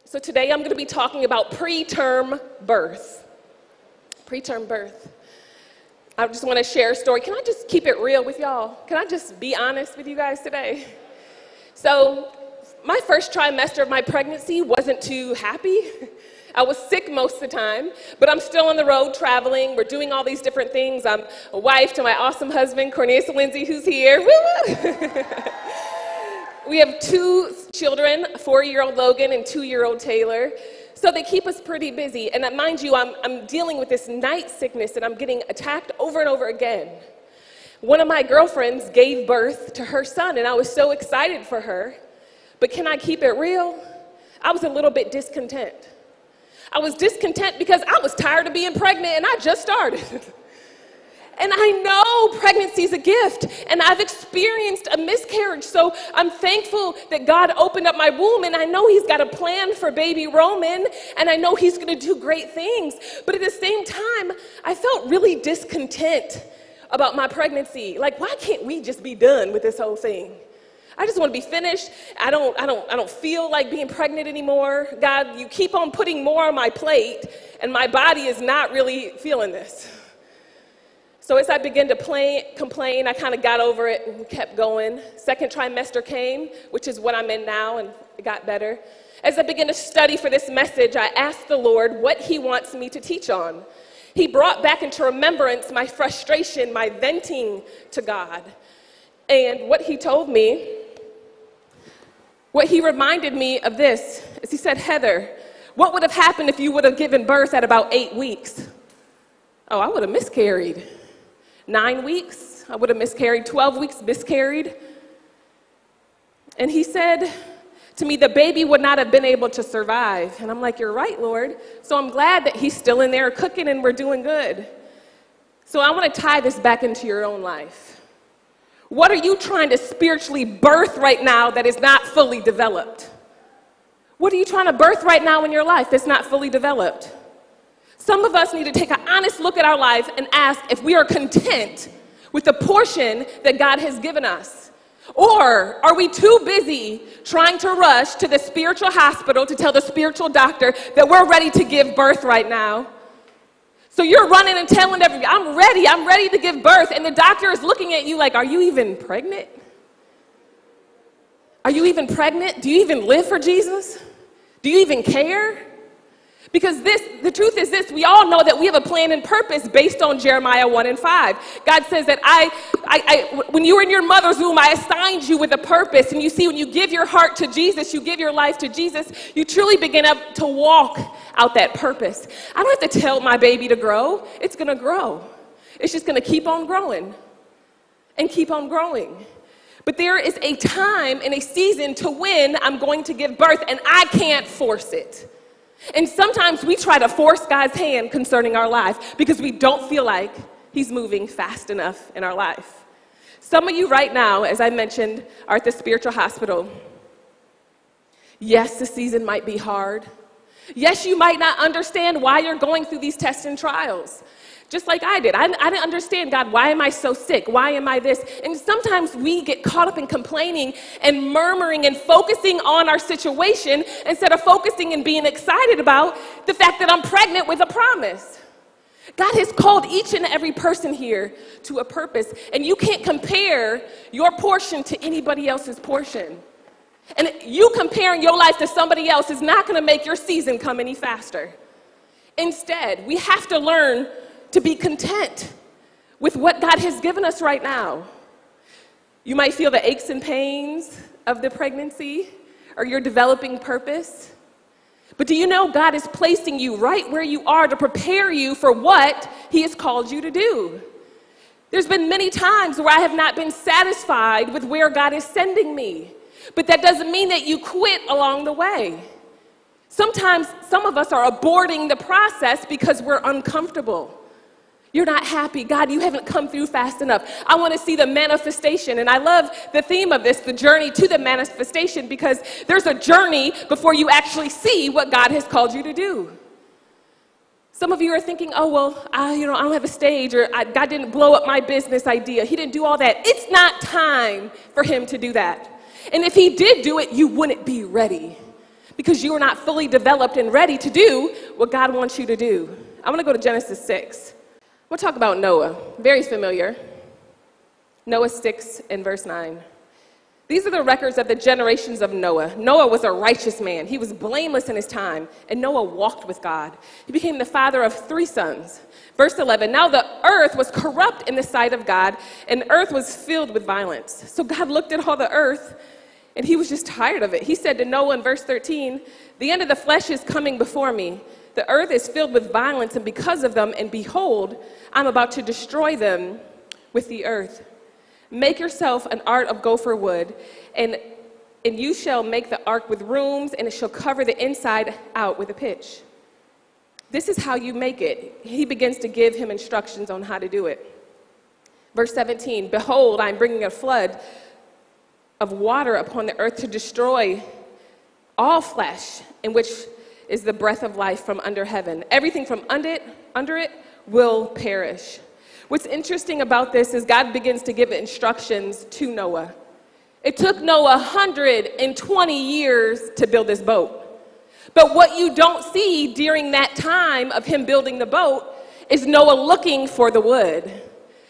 So today I'm going to be talking about preterm birth. Preterm birth. I just want to share a story. Can I just keep it real with y'all? Can I just be honest with you guys today? So my first trimester of my pregnancy wasn't too happy. I was sick most of the time, but I'm still on the road traveling. We're doing all these different things. I'm a wife to my awesome husband, Heather Lindsey, who's here. Woo-woo! We have 2 children, a 4-year-old Logan and 2-year-old Taylor. So they keep us pretty busy. And mind you, I'm dealing with this night sickness and I'm getting attacked over and over again. One of my girlfriends gave birth to her son and I was so excited for her. But can I keep it real? I was a little bit discontent. I was discontent because I was tired of being pregnant and I just started. And I know pregnancy is a gift, and I've experienced a miscarriage, so I'm thankful that God opened up my womb, and I know He's got a plan for baby Roman, and I know He's going to do great things. But at the same time, I felt really discontent about my pregnancy. Like, why can't we just be done with this whole thing? I just want to be finished. I don't feel like being pregnant anymore. God, you keep on putting more on my plate, and my body is not really feeling this. So as I began to complain, I kind of got over it and kept going. Second trimester came, which is what I'm in now, and it got better. As I began to study for this message, I asked the Lord what He wants me to teach on. He brought back into remembrance my frustration, my venting to God. And what He told me, what He reminded me of this, is He said, Heather, what would have happened if you would have given birth at about 8 weeks? Oh, I would have miscarried. 9 weeks, I would have miscarried. 12 weeks, miscarried. And He said to me, the baby would not have been able to survive. And I'm like, you're right, Lord. So I'm glad that He's still in there cooking and we're doing good. So I want to tie this back into your own life. What are you trying to spiritually birth right now that is not fully developed? What are you trying to birth right now in your life that's not fully developed? Some of us need to take an honest look at our life and ask if we are content with the portion that God has given us. Or are we too busy trying to rush to the spiritual hospital to tell the spiritual doctor that we're ready to give birth right now? So you're running and telling everybody, I'm ready to give birth. And the doctor is looking at you like, are you even pregnant? Are you even pregnant? Do you even live for Jesus? Do you even care? Because the truth is this, we all know that we have a plan and purpose based on Jeremiah 1:5. God says that when you were in your mother's womb, I assigned you with a purpose. And you see, when you give your heart to Jesus, you give your life to Jesus, you truly begin to walk out that purpose. I don't have to tell my baby to grow. It's going to grow. It's just going to keep on growing and keep on growing. But there is a time and a season to when I'm going to give birth, and I can't force it. And sometimes we try to force God's hand concerning our life because we don't feel like He's moving fast enough in our life. Some of you right now, as I mentioned, are at the spiritual hospital. Yes, the season might be hard. Yes, you might not understand why you're going through these tests and trials. Just like I did. I didn't understand, God, why am I so sick? Why am I this? And sometimes we get caught up in complaining and murmuring and focusing on our situation instead of focusing and being excited about the fact that I'm pregnant with a promise. God has called each and every person here to a purpose, and you can't compare your portion to anybody else's portion. And you comparing your life to somebody else is not going to make your season come any faster. Instead, we have to learn to be content with what God has given us right now. You might feel the aches and pains of the pregnancy or your developing purpose. But do you know God is placing you right where you are to prepare you for what He has called you to do? There's been many times where I have not been satisfied with where God is sending me. But that doesn't mean that you quit along the way. Sometimes some of us are aborting the process because we're uncomfortable. You're not happy. God, you haven't come through fast enough. I want to see the manifestation. And I love the theme of this, the journey to the manifestation, because there's a journey before you actually see what God has called you to do. Some of you are thinking, oh, well, I don't have a stage, or God didn't blow up my business idea. He didn't do all that. It's not time for Him to do that. And if He did do it, you wouldn't be ready. because you are not fully developed and ready to do what God wants you to do. I'm going to go to Genesis 6. We'll talk about Noah. Very familiar. Noah 6 and verse 9. These are the records of the generations of Noah. Noah was a righteous man. He was blameless in his time, and Noah walked with God. He became the father of 3 sons. Verse 11, now the earth was corrupt in the sight of God, and the earth was filled with violence. So God looked at all the earth, and he was just tired of it. He said to Noah in verse 13, the end of the flesh is coming before me. The earth is filled with violence, and because of them, and behold, I'm about to destroy them with the earth. Make yourself an ark of gopher wood, and you shall make the ark with rooms, and it shall cover the inside out with a pitch. This is how you make it. He begins to give him instructions on how to do it. Verse 17, behold, I'm bringing a flood of water upon the earth to destroy all flesh, in which is the breath of life from under heaven. Everything from under it will perish. What's interesting about this is God begins to give instructions to Noah. It took Noah 120 years to build this boat. But what you don't see during that time of him building the boat is Noah looking for the wood.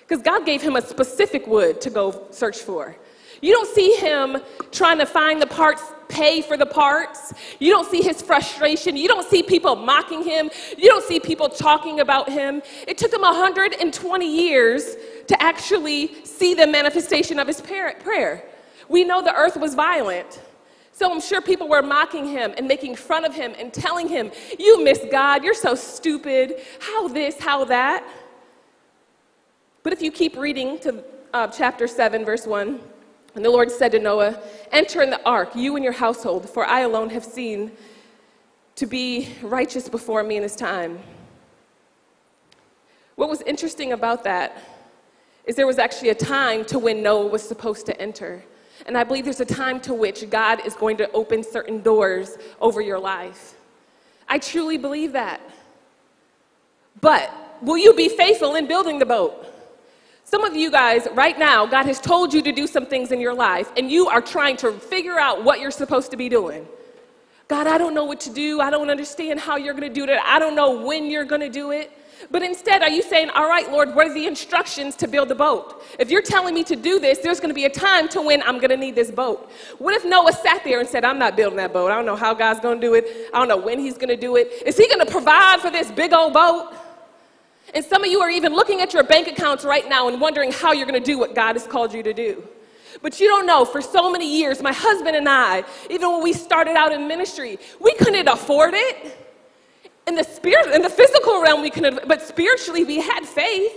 Because God gave him a specific wood to go search for. You don't see him trying to find the parts, pay for the parts. You don't see his frustration. You don't see people mocking him. You don't see people talking about him. It took him 120 years to actually see the manifestation of his prayer. We know the earth was violent. So I'm sure people were mocking him and making fun of him and telling him, you miss God, you're so stupid, how this, how that. But if you keep reading to chapter 7, verse 1, and the Lord said to Noah, enter in the ark, you and your household, for I alone have seen to be righteous before me in this time. What was interesting about that is there was actually a time to when Noah was supposed to enter. And I believe there's a time to which God is going to open certain doors over your life. I truly believe that. But will you be faithful in building the boat? Some of you guys, right now, God has told you to do some things in your life, and you are trying to figure out what you're supposed to be doing. God, I don't know what to do. I don't understand how you're going to do it. I don't know when you're going to do it. But instead, are you saying, all right, Lord, what are the instructions to build the boat? If you're telling me to do this, there's going to be a time to when I'm going to need this boat. What if Noah sat there and said, I'm not building that boat. I don't know how God's going to do it. I don't know when he's going to do it. Is he going to provide for this big old boat? And some of you are even looking at your bank accounts right now and wondering how you're going to do what God has called you to do. But you don't know, for so many years, my husband and I, even when we started out in ministry, we couldn't afford it. In the spirit, in the physical realm, we couldn't, but spiritually, we had faith.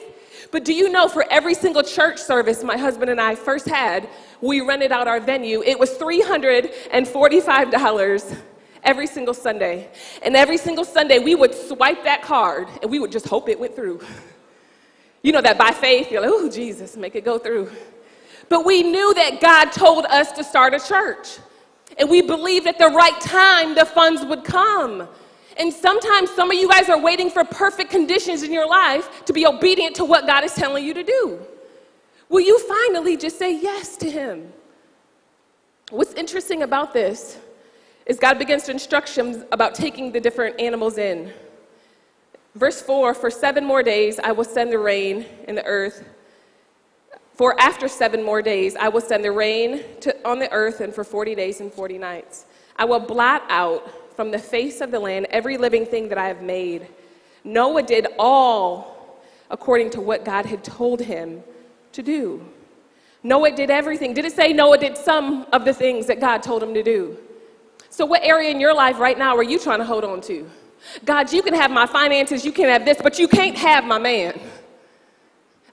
But do you know, for every single church service my husband and I first had, we rented out our venue, it was $345 every single Sunday. And every single Sunday, we would swipe that card, and we would just hope it went through. You know that by faith, you're like, oh, Jesus, make it go through. But we knew that God told us to start a church. And we believed at the right time, the funds would come. And sometimes some of you guys are waiting for perfect conditions in your life to be obedient to what God is telling you to do. Will you finally just say yes to him? What's interesting about this is God begins to instructions about taking the different animals in. Verse 4, for 7 more days I will send the rain in the earth. For after 7 more days I will send the rain on the earth, and for 40 days and 40 nights. I will blot out from the face of the land every living thing that I have made. Noah did all according to what God had told him to do. Noah did everything. Did it say Noah did some of the things that God told him to do? So what area in your life right now are you trying to hold on to? God, you can have my finances, you can have this, but you can't have my man.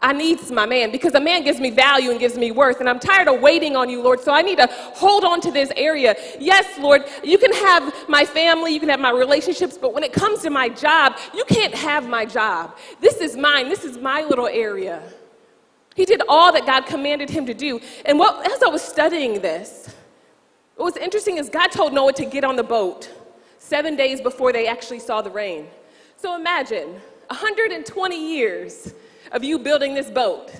I need my man because a man gives me value and gives me worth, and I'm tired of waiting on you, Lord, so I need to hold on to this area. Yes, Lord, you can have my family, you can have my relationships, but when it comes to my job, you can't have my job. This is mine. This is my little area. He did all that God commanded him to do. And as I was studying this, what was interesting is God told Noah to get on the boat 7 days before they actually saw the rain. So imagine 120 years of you building this boat.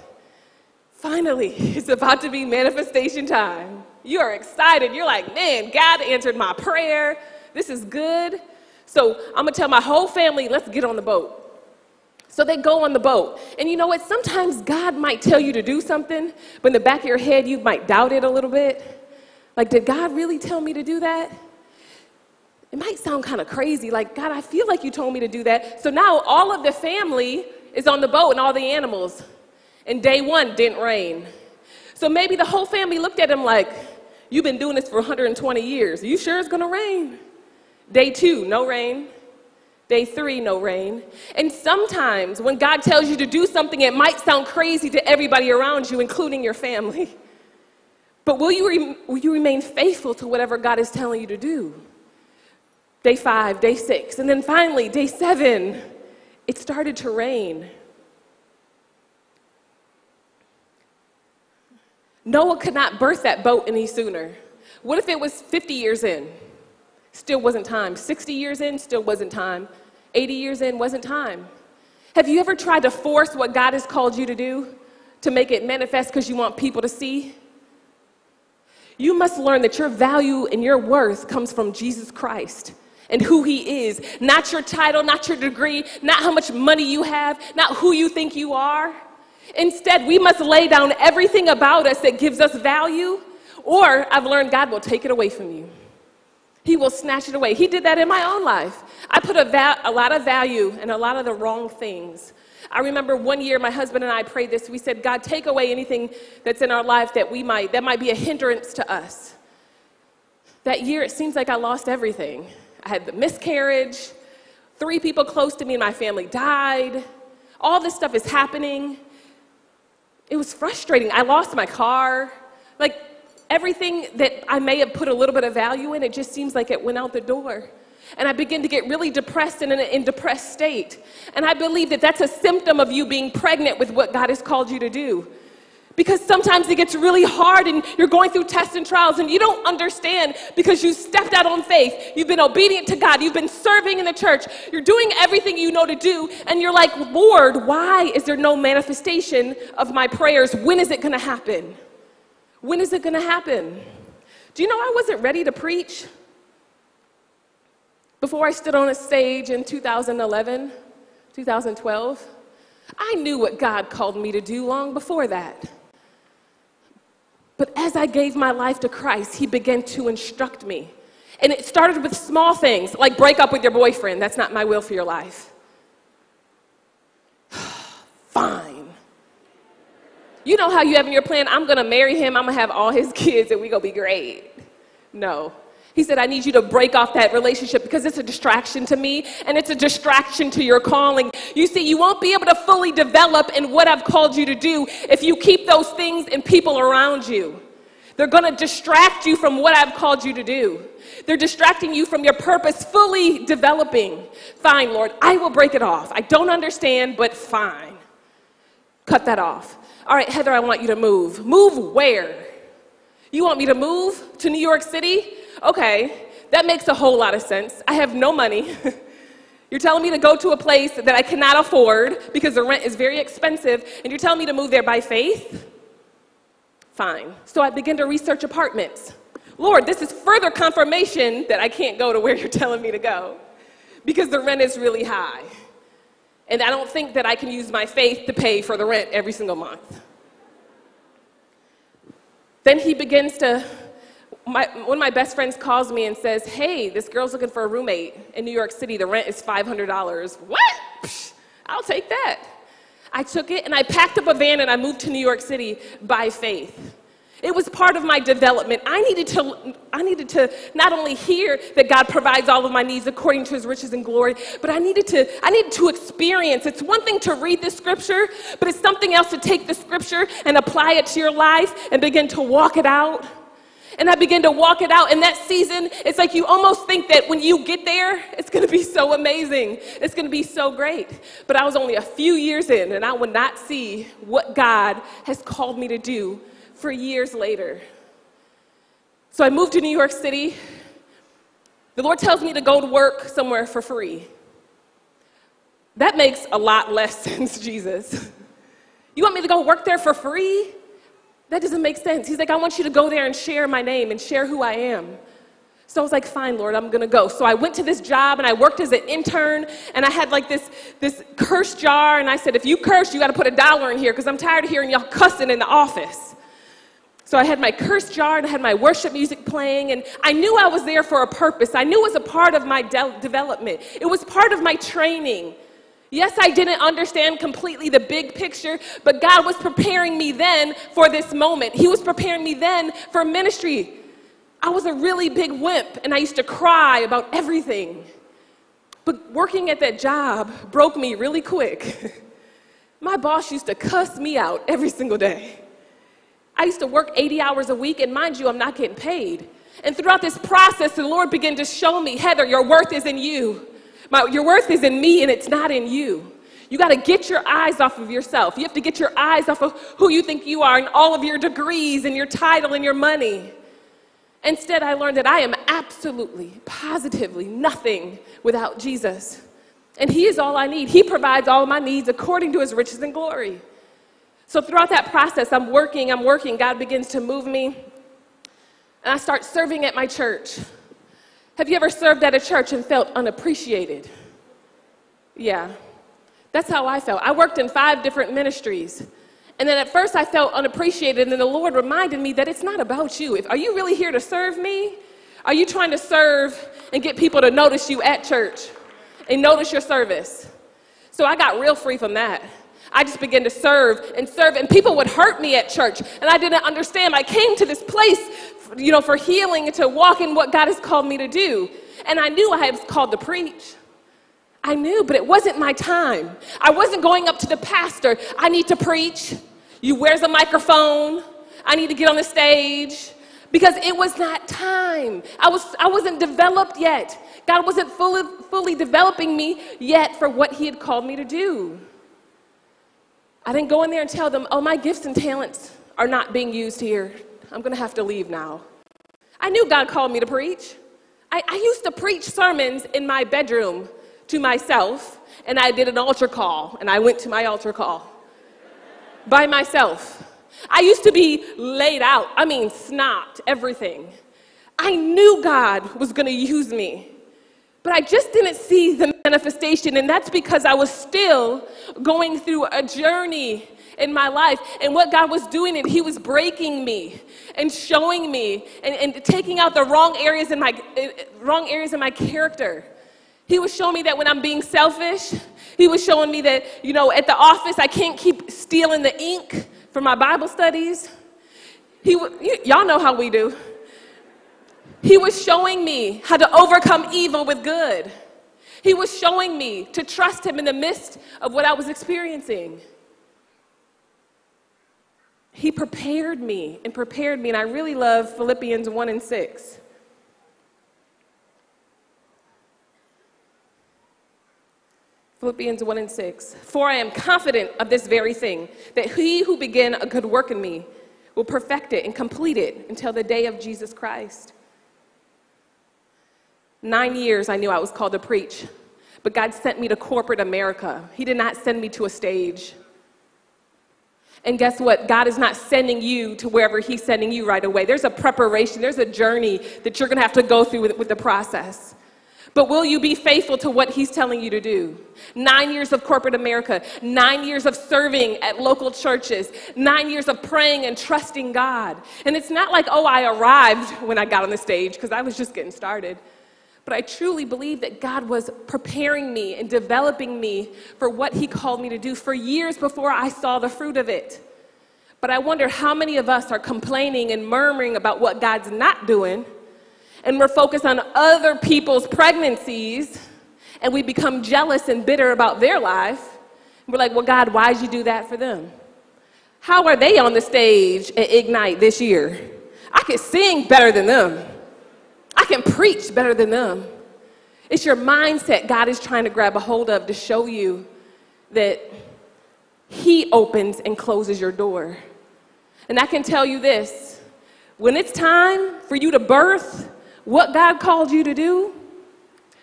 Finally, it's about to be manifestation time. You are excited. You're like, man, God answered my prayer. This is good. So I'm going to tell my whole family, let's get on the boat. So they go on the boat. And you know what? Sometimes God might tell you to do something, but in the back of your head, you might doubt it a little bit. Like, did God really tell me to do that? It might sound kind of crazy. Like, God, I feel like you told me to do that. So now all of the family is on the boat and all the animals. And day one didn't rain. So maybe the whole family looked at him like, you've been doing this for 120 years. Are you sure it's going to rain? Day two, no rain. Day three, no rain. And sometimes when God tells you to do something, it might sound crazy to everybody around you, including your family. But will you remain faithful to whatever God is telling you to do? Day 5, day 6, and then finally, day 7, it started to rain. Noah could not birth that boat any sooner. What if it was 50 years in? Still wasn't time. 60 years in, still wasn't time. 80 years in, wasn't time. Have you ever tried to force what God has called you to do to make it manifest because you want people to see? You must learn that your value and your worth comes from Jesus Christ and who he is. Not your title, not your degree, not how much money you have, not who you think you are. Instead, we must lay down everything about us that gives us value, or I've learned God will take it away from you. He will snatch it away. He did that in my own life. I put a lot of value in a lot of the wrong things. I remember one year my husband and I prayed this. We said, God, take away anything that's in our life that might be a hindrance to us. That year, it seems like I lost everything. I had the miscarriage. 3 people close to me in my family died. All this stuff is happening. It was frustrating. I lost my car. Like, everything that I may have put a little bit of value in, it just seems like it went out the door. And I began to get really depressed and in a depressed state. And I believe that that's a symptom of you being pregnant with what God has called you to do. Because sometimes it gets really hard and you're going through tests and trials and you don't understand because you stepped out on faith. You've been obedient to God. You've been serving in the church. You're doing everything you know to do. And you're like, Lord, why is there no manifestation of my prayers? When is it going to happen? When is it going to happen? Do you know I wasn't ready to preach? Before I stood on a stage in 2011, 2012, I knew what God called me to do long before that. But as I gave my life to Christ, he began to instruct me. And it started with small things, like break up with your boyfriend. That's not my will for your life. Fine. You know how you have in your plan, I'm going to marry him, I'm going to have all his kids, and we're going to be great. No. He said, I need you to break off that relationship because it's a distraction to me and it's a distraction to your calling. You see, you won't be able to fully develop in what I've called you to do if you keep those things and people around you. They're going to distract you from what I've called you to do. They're distracting you from your purpose fully developing. Fine, Lord, I will break it off. I don't understand, but fine. Cut that off. All right, Heather, I want you to move. Move where? You want me to move to New York City? Okay, that makes a whole lot of sense. I have no money. You're telling me to go to a place that I cannot afford because the rent is very expensive, and you're telling me to move there by faith? Fine. So I begin to research apartments. Lord, this is further confirmation that I can't go to where you're telling me to go because the rent is really high. And I don't think that I can use my faith to pay for the rent every single month. Then he begins to one of my best friends calls me and says, hey, this girl's looking for a roommate in New York City. The rent is $500. What? Psh, I'll take that. I took it and I packed up a van and I moved to New York City by faith. It was part of my development. I needed to not only hear that God provides all of my needs according to his riches and glory, but I needed to experience. It's one thing to read the scripture, but it's something else to take the scripture and apply it to your life and begin to walk it out. And I began to walk it out. In that season, it's like you almost think that when you get there, it's going to be so amazing. It's going to be so great. But I was only a few years in, and I would not see what God has called me to do for years later. So I moved to New York City. The Lord tells me to go to work somewhere for free. That makes a lot less sense, Jesus. You want me to go work there for free? That doesn't make sense. He's like, I want you to go there and share my name and share who I am. So I was like, fine, Lord, I'm gonna go. So I went to this job and I worked as an intern, and I had like this curse jar, and I said, if you curse, you gotta put $1 in here because I'm tired of hearing y'all cussing in the office. So I had my curse jar and I had my worship music playing, and I knew I was there for a purpose. I knew it was a part of my development. It was part of my training. Yes, I didn't understand completely the big picture, but God was preparing me then for this moment. He was preparing me then for ministry. I was a really big wimp, and I used to cry about everything. But working at that job broke me really quick. My boss used to cuss me out every single day. I used to work 80 hours a week, and mind you, I'm not getting paid. And throughout this process, the Lord began to show me, Heather, your worth is in you. Your worth is in me, and it's not in you. You got to get your eyes off of yourself. You have to get your eyes off of who you think you are and all of your degrees and your title and your money. Instead, I learned that I am absolutely, positively nothing without Jesus. And He is all I need. He provides all my needs according to His riches and glory. So throughout that process, I'm working. God begins to move me. And I start serving at my church. Have you ever served at a church and felt unappreciated? Yeah, that's how I felt. I worked in 5 different ministries. And then at first I felt unappreciated, and then the Lord reminded me that it's not about you. Are you really here to serve me? Are you trying to serve and get people to notice you at church and notice your service? So I got real free from that. I just began to serve, and people would hurt me at church, and I didn't understand. I came to this place, for healing and to walk in what God has called me to do. And I knew I was called to preach. I knew, but it wasn't my time. I wasn't going up to the pastor. I need to preach. Where's a microphone? I need to get on the stage. Because it was not time. I wasn't developed yet. God wasn't fully developing me yet for what He had called me to do. I didn't go in there and tell them, oh, my gifts and talents are not being used here. I'm going to have to leave now. I knew God called me to preach. I used to preach sermons in my bedroom to myself, and I did an altar call, and I went to my altar call by myself. I used to be laid out, snot, everything. I knew God was going to use me, but I just didn't see the manifestation, and that's because I was still going through a journey in my life, and what God was doing, He was breaking me and showing me and taking out the wrong areas in my character. He was showing me that when I'm being selfish, He was showing me that, at the office, I can't keep stealing the ink for my Bible studies. Y'all know how we do. He was showing me how to overcome evil with good. He was showing me to trust Him in the midst of what I was experiencing. He prepared me, and I really love Philippians 1:6. Philippians 1:6. For I am confident of this very thing, that He who began a good work in me will perfect it and complete it until the day of Jesus Christ. 9 years I knew I was called to preach, but God sent me to corporate America. He did not send me to a stage. And guess what? God is not sending you to wherever He's sending you right away. There's a preparation, there's a journey that you're going to have to go through with the process. But will you be faithful to what He's telling you to do? 9 years of corporate America, 9 years of serving at local churches, 9 years of praying and trusting God. And it's not like, oh, I arrived when I got on the stage, because I was just getting started. But I truly believe that God was preparing me and developing me for what He called me to do for years before I saw the fruit of it. But I wonder how many of us are complaining and murmuring about what God's not doing, and we're focused on other people's pregnancies, and we become jealous and bitter about their life. We're like, well, God, why'd you do that for them? How are they on the stage at Ignite this year? I can sing better than them. I can preach better than them. It's your mindset God is trying to grab a hold of to show you that He opens and closes your door. And I can tell you this, when it's time for you to birth what God called you to do,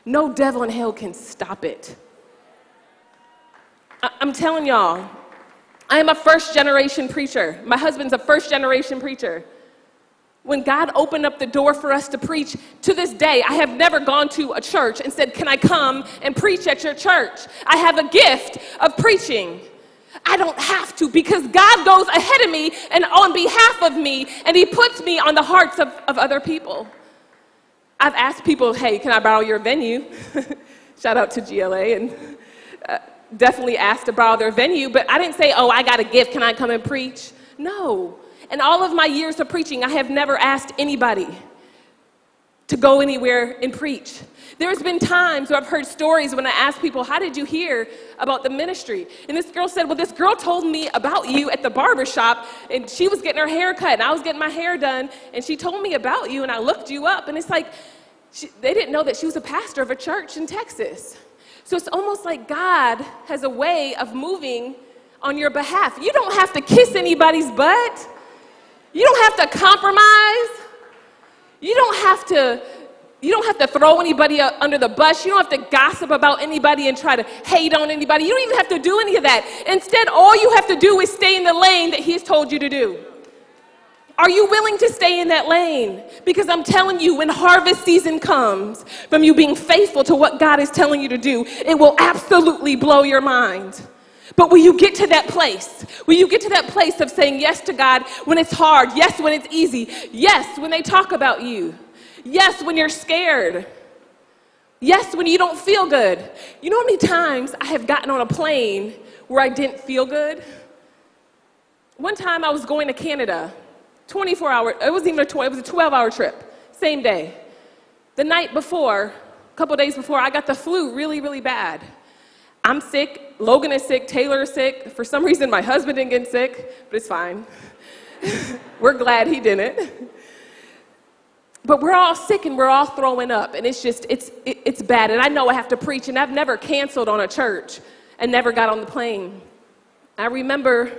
no devil in hell can stop it. I'm telling y'all, I am a first-generation preacher. My husband's a first-generation preacher. When God opened up the door for us to preach, to this day, I have never gone to a church and said, can I come and preach at your church? I have a gift of preaching. I don't have to, because God goes ahead of me and on behalf of me, and he puts me on the hearts of other people. I've asked people, hey, can I borrow your venue? Shout out to GLA, and definitely asked to borrow their venue, but I didn't say, oh, I got a gift, can I come and preach? No. In all of my years of preaching, I have never asked anybody to go anywhere and preach. There's been times where I've heard stories when I ask people, how did you hear about the ministry? And this girl said, well, this girl told me about you at the barber shop, and she was getting her hair cut, and I was getting my hair done, and she told me about you, and I looked you up, and it's like, they didn't know that she was a pastor of a church in Texas. So it's almost like God has a way of moving on your behalf. You don't have to kiss anybody's butt. You don't have to compromise. You don't have to throw anybody under the bus. You don't have to gossip about anybody and try to hate on anybody. You don't even have to do any of that. Instead, all you have to do is stay in the lane that he's told you to do. Are you willing to stay in that lane? Because I'm telling you, when harvest season comes, from you being faithful to what God is telling you to do, it will absolutely blow your mind. But will you get to that place? Will you get to that place of saying yes to God when it's hard? Yes, when it's easy. Yes, when they talk about you. Yes, when you're scared. Yes, when you don't feel good. You know how many times I have gotten on a plane where I didn't feel good? One time I was going to Canada, 24 hours, it was a 12-hour trip, same day. The night before, a couple days before, I got the flu really, really bad. I'm sick, Logan is sick, Taylor is sick. For some reason, my husband didn't get sick, but it's fine. We're glad he didn't. But we're all sick and we're all throwing up, and it's just, it's bad. And I know I have to preach, and I've never canceled on a church and never got on the plane. I remember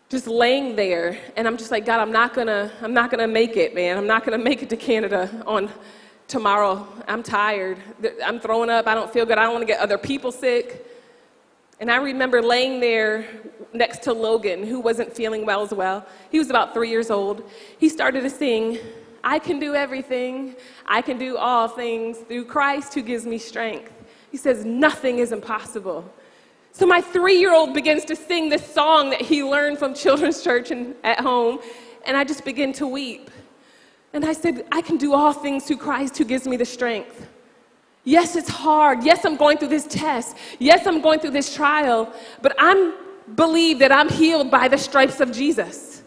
just laying there, and I'm just like, God, I'm not gonna make it, man. I'm not gonna make it to Canada on tomorrow. I'm tired. I'm throwing up. I don't feel good. I don't want to get other people sick. And I remember laying there next to Logan, who wasn't feeling well as well. He was about 3 years old. He started to sing, I can do everything. I can do all things through Christ who gives me strength. He says, nothing is impossible. So my 3-year-old begins to sing this song that he learned from children's church and at home, and I just begin to weep. And I said, I can do all things through Christ who gives me the strength. Yes, it's hard. Yes, I'm going through this test. Yes, I'm going through this trial. But I believe that I'm healed by the stripes of Jesus.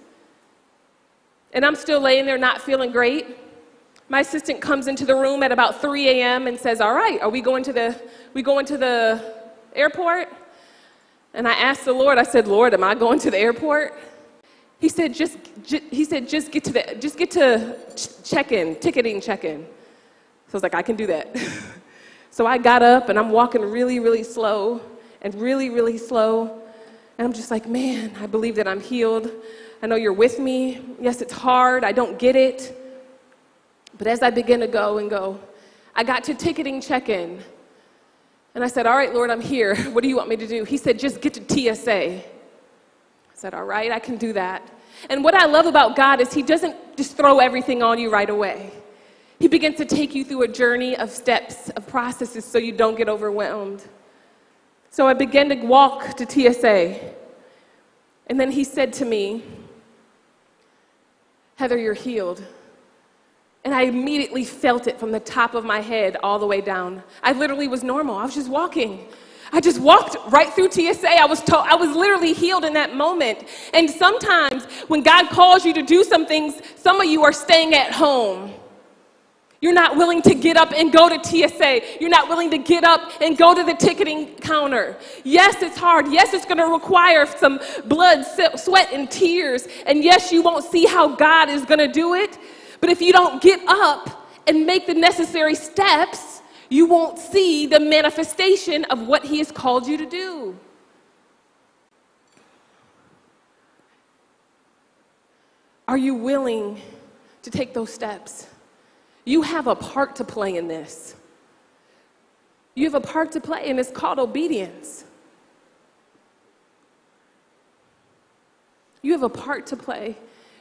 And I'm still laying there not feeling great. My assistant comes into the room at about 3 a.m. and says, all right, are we going to the airport? And I asked the Lord, I said, Lord, am I going to the airport? He said, just get to check-in, ticketing check-in. So I was like, I can do that. So I got up, and I'm walking really, really slow, and really, really slow. And I'm just like, man, I believe that I'm healed. I know you're with me. Yes, it's hard. I don't get it. But as I begin to go, I got to ticketing check-in. And I said, all right, Lord, I'm here. What do you want me to do? He said, just get to TSA. I said, all right, I can do that. And what I love about God is he doesn't just throw everything on you right away. He begins to take you through a journey of steps, of processes, so you don't get overwhelmed. So I began to walk to TSA. And then he said to me, Heather, you're healed. And I immediately felt it from the top of my head all the way down. I literally was normal. I was just walking. I just walked right through TSA. I was literally healed in that moment. And sometimes when God calls you to do some things, some of you are staying at home. You're not willing to get up and go to TSA. You're not willing to get up and go to the ticketing counter. Yes, it's hard. Yes, it's going to require some blood, sweat, and tears. And yes, you won't see how God is going to do it. But if you don't get up and make the necessary steps, you won't see the manifestation of what he has called you to do. Are you willing to take those steps? You have a part to play in this. You have a part to play, and it's called obedience. You have a part to play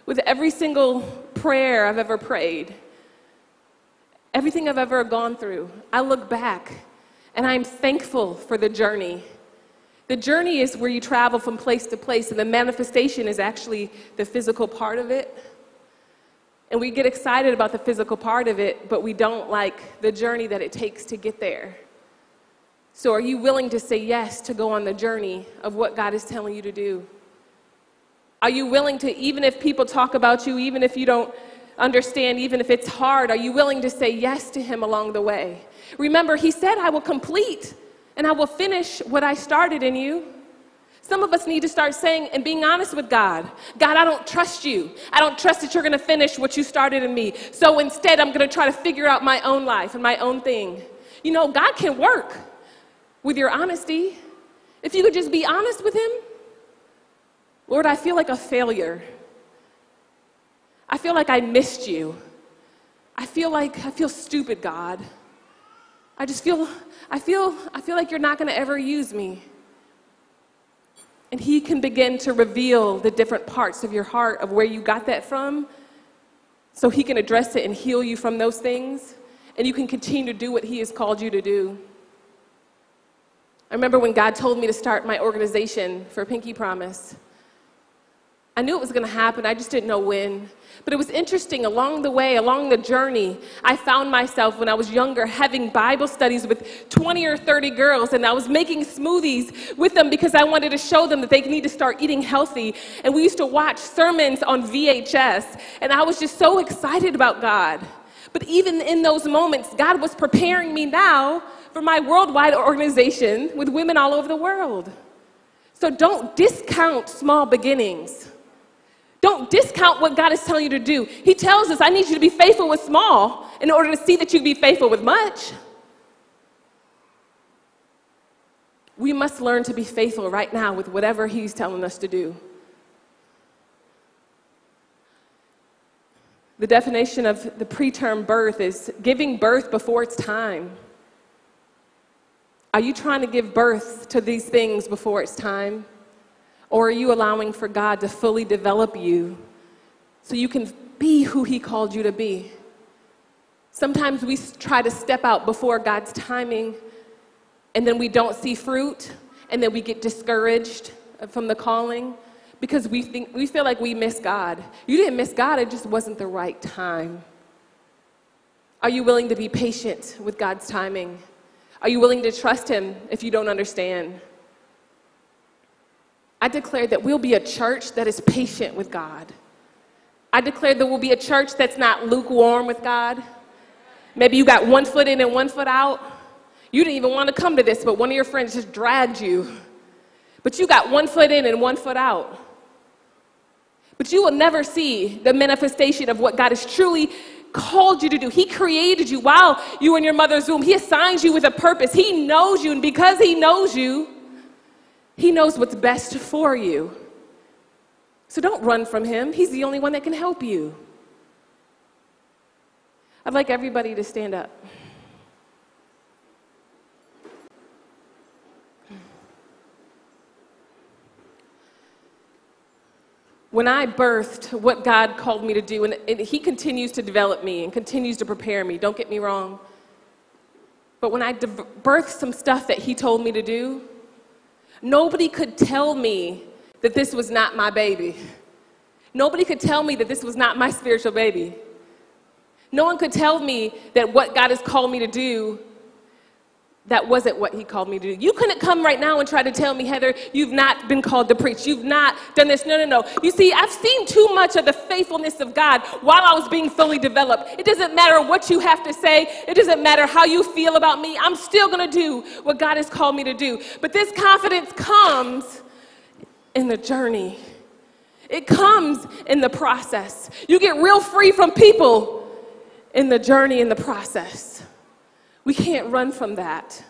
with every single prayer I've ever prayed, everything I've ever gone through, I look back and I'm thankful for the journey. The journey is where you travel from place to place, and the manifestation is actually the physical part of it. And we get excited about the physical part of it, but we don't like the journey that it takes to get there. So are you willing to say yes to go on the journey of what God is telling you to do? Are you willing to, even if people talk about you, even if you don't understand, even if it's hard, are you willing to say yes to him along the way? Remember, he said, I will complete and I will finish what I started in you. Some of us need to start saying and being honest with God. God, I don't trust you. I don't trust that you're going to finish what you started in me. So instead, I'm going to try to figure out my own life and my own thing. You know, God can work with your honesty. If you could just be honest with him. Lord, I feel like a failure. I feel like I missed you. I feel stupid, God. I feel like you're not going to ever use me. And he can begin to reveal the different parts of your heart of where you got that from, so he can address it and heal you from those things, and you can continue to do what he has called you to do. I remember when God told me to start my organization for Pinky Promise. I knew it was going to happen, I just didn't know when. But it was interesting, along the way, along the journey, I found myself when I was younger having Bible studies with 20 or 30 girls, and I was making smoothies with them because I wanted to show them that they need to start eating healthy. And we used to watch sermons on VHS, and I was just so excited about God. But even in those moments, God was preparing me now for my worldwide organization with women all over the world. So don't discount small beginnings. Don't discount what God is telling you to do. He tells us, I need you to be faithful with small in order to see that you can be faithful with much. We must learn to be faithful right now with whatever he's telling us to do. The definition of the preterm birth is giving birth before it's time. Are you trying to give birth to these things before it's time? Or are you allowing for God to fully develop you so you can be who he called you to be? Sometimes we try to step out before God's timing, and then we don't see fruit, and then we get discouraged from the calling because we feel like we miss God. You didn't miss God, it just wasn't the right time. Are you willing to be patient with God's timing? Are you willing to trust him if you don't understand? I declare that we'll be a church that is patient with God. I declare that we'll be a church that's not lukewarm with God. Maybe you got 1 foot in and 1 foot out. You didn't even want to come to this, but one of your friends just dragged you. But you got 1 foot in and 1 foot out. But you will never see the manifestation of what God has truly called you to do. He created you while you were in your mother's womb. He assigns you with a purpose. He knows you, and because he knows you, he knows what's best for you. So don't run from him. He's the only one that can help you. I'd like everybody to stand up. When I birthed what God called me to do, and he continues to develop me and continues to prepare me, don't get me wrong. But when I birthed some stuff that he told me to do, nobody could tell me that this was not my baby. Nobody could tell me that this was not my spiritual baby. No one could tell me that what God has called me to do, that wasn't what he called me to do. You couldn't come right now and try to tell me, Heather, you've not been called to preach. You've not done this. No. You see, I've seen too much of the faithfulness of God while I was being fully developed. It doesn't matter what you have to say. It doesn't matter how you feel about me. I'm still going to do what God has called me to do. But this confidence comes in the journey. It comes in the process. You get real free from people in the journey, in the process. We can't run from that.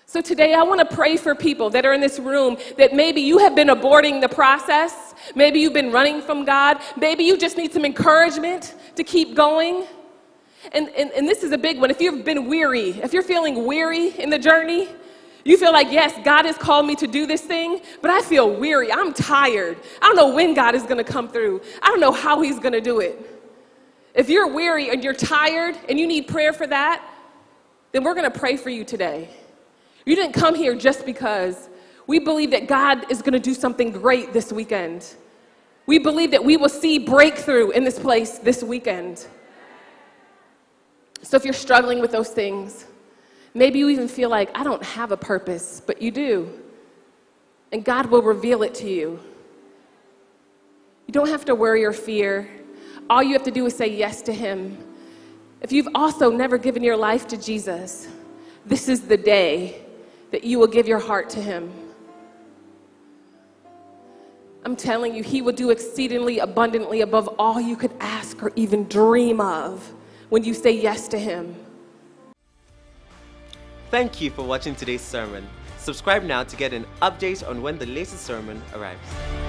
So today I want to pray for people that are in this room that maybe you have been aborting the process. Maybe you've been running from God. Maybe you just need some encouragement to keep going. And this is a big one. If you've been weary, if you're feeling weary in the journey, you feel like, yes, God has called me to do this thing, but I feel weary. I'm tired. I don't know when God is going to come through. I don't know how he's going to do it. If you're weary and you're tired and you need prayer for that, then we're going to pray for you today. You didn't come here just because. We believe that God is going to do something great this weekend. We believe that we will see breakthrough in this place this weekend. So if you're struggling with those things, maybe you even feel like, I don't have a purpose, but you do. And God will reveal it to you. You don't have to worry or fear. All you have to do is say yes to him. If you've also never given your life to Jesus, this is the day that you will give your heart to him. I'm telling you, he will do exceedingly abundantly above all you could ask or even dream of when you say yes to him. Thank you for watching today's sermon. Subscribe now to get an update on when the latest sermon arrives.